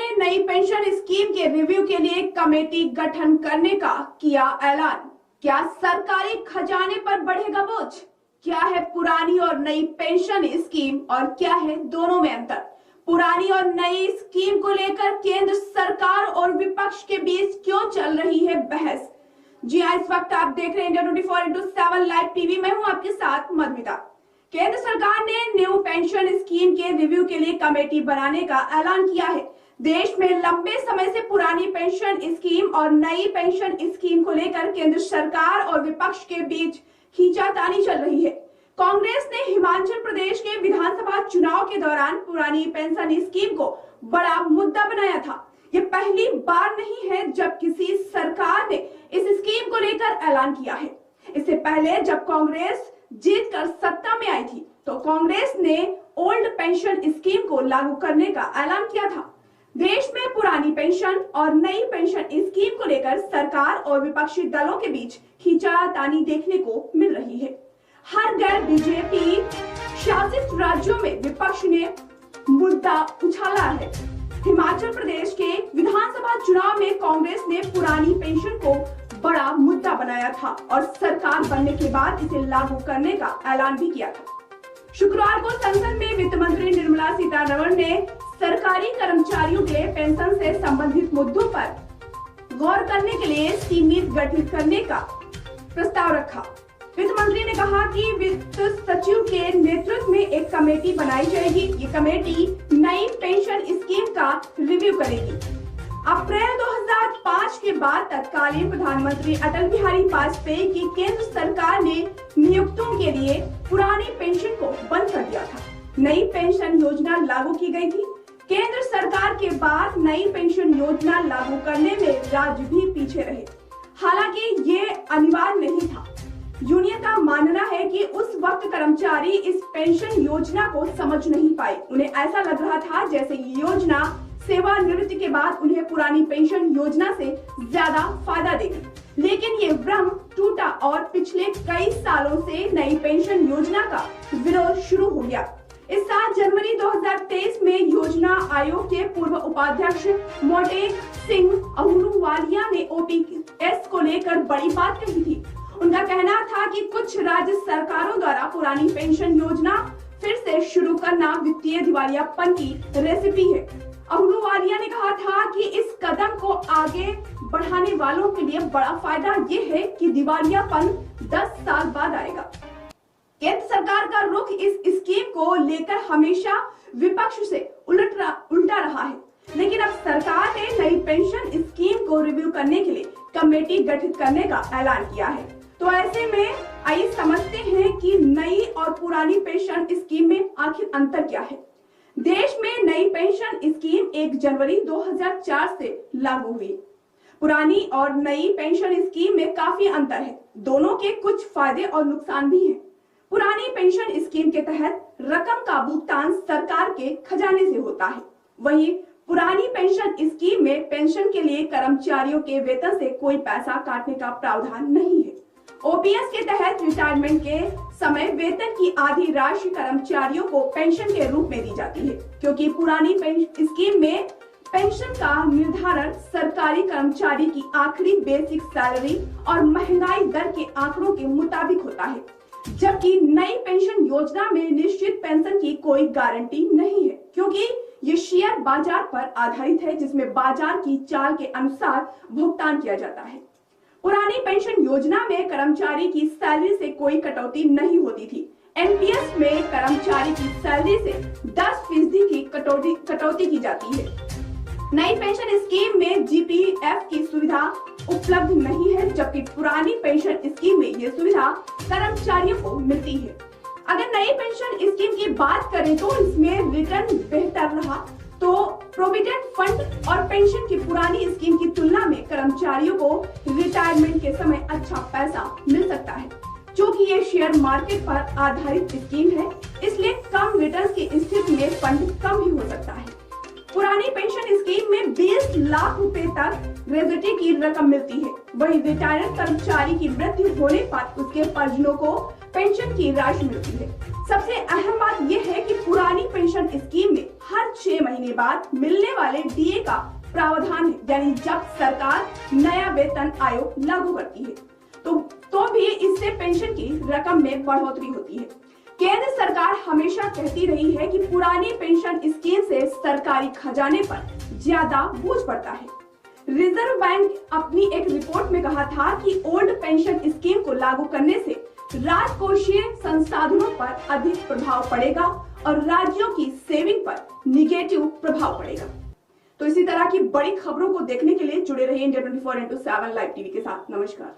ने नई pension scheme के रिव्यू के लिए कमेटी गठन करने का किया ऐलान। क्या सरकारी खजाने पर बढ़ेगा बोझ? क्या है पुरानी और नई पेंशन स्कीम और क्या है दोनों में अंतर? पुरानी और नई स्कीम को लेकर केंद्र सरकार और विपक्ष के बीच क्यों चल रही है बहस? जी हाँ, इस वक्त आप देख रहे हैं इंडिया 24/7 लाइव टीवी। मैं हूं आपके साथ मधुमिता। केंद्र सरकार ने न्यू पेंशन स्कीम के रिव्यू के लिए कमेटी बनाने का ऐलान किया है। देश में लंबे समय से पुरानी पेंशन स्कीम और नई पेंशन स्कीम को लेकर केंद्र सरकार और विपक्ष के बीच खींचातानी चल रही है। कांग्रेस ने हिमाचल प्रदेश के विधानसभा चुनाव के दौरान पुरानी पेंशन स्कीम को बड़ा मुद्दा बनाया था। ये पहली बार नहीं है जब किसी सरकार ने इस स्कीम को लेकर ऐलान किया है। इससे पहले जब कांग्रेस जीतकर सत्ता में आई थी तो कांग्रेस ने ओल्ड पेंशन स्कीम को लागू करने का ऐलान किया था। देश में पुरानी पेंशन और नई पेंशन स्कीम को लेकर सरकार और विपक्षी दलों के बीच खींचातानी देखने को मिल रही है। हर गैर बीजेपी शासित राज्यों में विपक्ष ने मुद्दा उछाला है। हिमाचल प्रदेश के विधानसभा चुनाव में कांग्रेस ने पुरानी पेंशन को बड़ा मुद्दा बनाया था और सरकार बनने के बाद इसे लागू करने का ऐलान भी किया था। शुक्रवार को संसद में वित्त मंत्री निर्मला सीतारमण ने सरकारी कर्मचारियों के पेंशन से संबंधित मुद्दों पर गौर करने के लिए समिति गठित करने का प्रस्ताव रखा। वित्त मंत्री ने कहा कि वित्त सचिव के नेतृत्व में एक कमेटी बनाई जाएगी। ये कमेटी नई पेंशन स्कीम का रिव्यू करेगी। अप्रैल 2005 के बाद तत्कालीन प्रधानमंत्री अटल बिहारी वाजपेयी की केंद्र सरकार ने नियुक्तों के लिए पुरानी पेंशन को बंद कर दिया था। नई पेंशन योजना लागू की गई थी। केंद्र सरकार के बाद नई पेंशन योजना लागू करने में राज्य भी पीछे रहे। हालांकि ये अनिवार्य नहीं था। यूनियन का मानना है कि उस वक्त कर्मचारी इस पेंशन योजना को समझ नहीं पाए। उन्हें ऐसा लग रहा था जैसे ये योजना सेवानिवृत्ति के बाद उन्हें पुरानी पेंशन योजना से ज्यादा फायदा देगी। लेकिन ये भ्रम टूटा और पिछले कई सालों से नई पेंशन योजना का विरोध शुरू हो गया। इस साल जनवरी 2023 में योजना आयोग के पूर्व उपाध्यक्ष मोटेक सिंह अहलूवालिया ने ओपीएस को लेकर बड़ी बात कही थी। उनका कहना था कि कुछ राज्य सरकारों द्वारा पुरानी पेंशन योजना फिर से शुरू करना वित्तीय दिवालियापन की रेसिपी है। अहलूवालिया ने कहा था कि इस कदम को आगे बढ़ाने वालों के लिए बड़ा फायदा ये है कि दिवालियापन 10 साल बाद आएगा। केंद्र सरकार का रुख इस स्कीम को लेकर हमेशा विपक्ष से उल्टा रहा है, लेकिन अब सरकार ने नई पेंशन स्कीम को रिव्यू करने के लिए कमेटी गठित करने का ऐलान किया है। तो ऐसे में आइए समझते हैं कि नई और पुरानी पेंशन स्कीम में आखिर अंतर क्या है। देश में नई पेंशन स्कीम 1 जनवरी 2004 से लागू हुई। पुरानी और नई पेंशन स्कीम में काफी अंतर है। दोनों के कुछ फायदे और नुकसान भी हैं। पुरानी पेंशन स्कीम के तहत रकम का भुगतान सरकार के खजाने से होता है। वहीं पुरानी पेंशन स्कीम में पेंशन के लिए कर्मचारियों के वेतन से कोई पैसा काटने का प्रावधान नहीं है। ओपीएस के तहत रिटायरमेंट के समय वेतन की आधी राशि कर्मचारियों को पेंशन के रूप में दी जाती है, क्योंकि पुरानी स्कीम में पेंशन का निर्धारण सरकारी कर्मचारी की आखिरी बेसिक सैलरी और महंगाई दर के आंकड़ों के मुताबिक होता है, जबकि नई पेंशन योजना में निश्चित पेंशन की कोई गारंटी नहीं है, क्योंकि ये शेयर बाजार पर आधारित है, जिसमें बाजार की चाल के अनुसार भुगतान किया जाता है। पुरानी पेंशन योजना में कर्मचारी की सैलरी से कोई कटौती नहीं होती थी। एनपीएस में कर्मचारी की सैलरी से 10% की कटौती की जाती है। नई पेंशन स्कीम में जीपीएफ की सुविधा उपलब्ध नहीं है, जबकि पुरानी पेंशन स्कीम में ये सुविधा कर्मचारियों को मिलती है। अगर नई पेंशन स्कीम की बात करें तो इसमें रिटर्न बेहतर रहा तो प्रोविडेंट फंड और पेंशन की पुरानी स्कीम की तुलना में कर्मचारियों को रिटायरमेंट के समय अच्छा पैसा मिल सकता है। क्योंकि ये शेयर मार्केट पर आधारित स्कीम है, इसलिए कम रिटर्न की स्थिति में फंड कम भी हो सकता है। पुरानी पेंशन स्कीम में 20 लाख रुपए तक ग्रेजुटी की रकम मिलती है। वहीं रिटायर्ड कर्मचारी की मृत्यु होने पर उसके परिजनों को पेंशन की राशि मिलती है। सबसे अहम बात यह है कि पुरानी पेंशन स्कीम में हर 6 महीने महीने बाद मिलने वाले डीए का प्रावधान है, यानी जब सरकार नया वेतन आयोग लागू करती है तो भी इससे पेंशन की रकम में बढ़ोतरी होती है। केंद्र सरकार हमेशा कहती रही है कि पुरानी पेंशन स्कीम से सरकारी खजाने पर ज्यादा बोझ पड़ता है। रिजर्व बैंक अपनी एक रिपोर्ट में कहा था कि ओल्ड पेंशन स्कीम को लागू करने से राजकोषीय संसाधनों पर अधिक प्रभाव पड़ेगा और राज्यों की सेविंग पर निगेटिव प्रभाव पड़ेगा। तो इसी तरह की बड़ी खबरों को देखने के लिए जुड़े रहिए इंडिया 24/7 लाइव टीवी के साथ। नमस्कार।